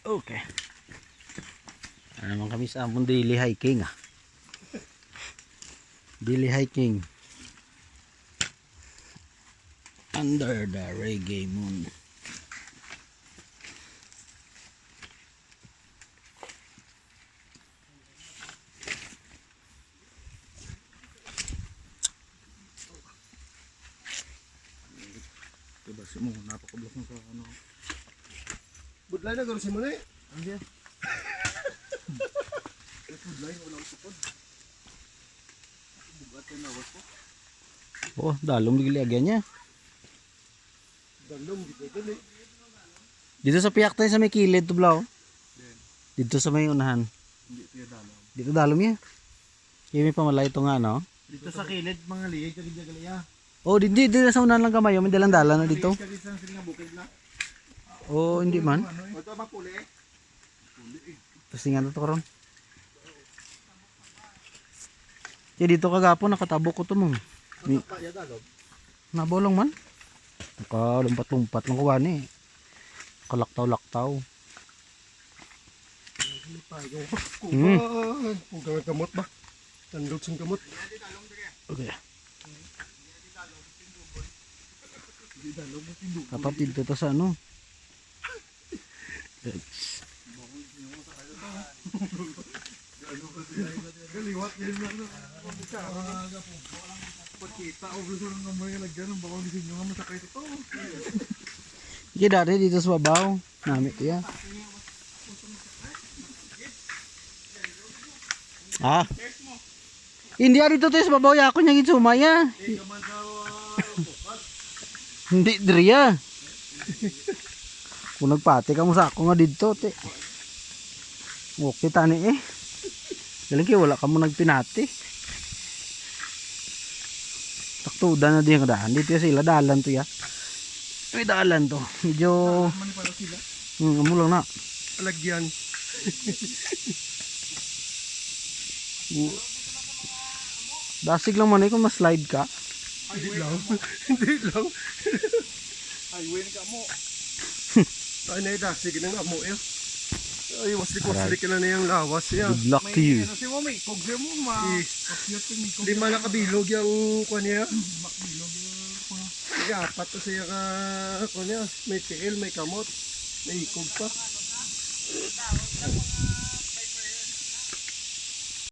Okay. Ano naman kami sa among daily hiking Daily hiking. Under the reggae moon. Diba si mo, napakablok mo sa ano. Budlay na gano'n si mo na eh. Andiyan. Budlay, walang supod. Bugat ka na, was po. Oh, dalom bigli agyan niya. Dalom, di ko dali. Dito sa piyak tayo sa may kilid to blaw. Dito sa may unahan. Hindi tiya dalam. Dito dalom niya. Kaya may pamalay ito nga no. Dito sa kilid, mga ligay, kagidya-galaya. Oh, dito sa unahan lang kamayo. May dalang dalan na dito. Ligay sa sila bukid na. Oh, hindi man. Ito ba puli? Tapos tingnan ito karon. Kaya dito kagapon nakatabok ko to mo. Ano pa ya dalom? Nabolong man. Nakalumpat-lumpat lang kuha ni. Kalaktaw-laktaw. Kuban. Pugang kamot ba? Tandog sing kamot. Okay. Kapatid to sa ano? Galiwat yan lang. Pagkita, oblos lang ng mga lagyan ng bawang gisin nyo nga masakay ito. Kaya dati dito sa babaw. Namit ya. Hindi dito to sa babaw ya ako niya gitsumaya. Hindi driya. Kung nagpati ka mo sa ako nga dito te. Okay tani eh. Galing kayo wala ka mo nagpinati. Taktudan na din ang daan. Dito sila dalan to ya. May dalan to. Medyo Mani para sila. amo lang na. Alagyan. Dasig lang man eh kung ma-slide ka. Hindi lang. Hindi lang. Highway ka mo. Ay na idasig ng amo ya. Ay, wasli ka na niyang lawas ya. Good luck to you. Ano si mo, may kogse mo, ma-cute yung may kogse. Di man nakabilog yung kuha niya. Makbilog yung Apat to siya ka kuha niya. May tiil, may kamot. May ikog pa.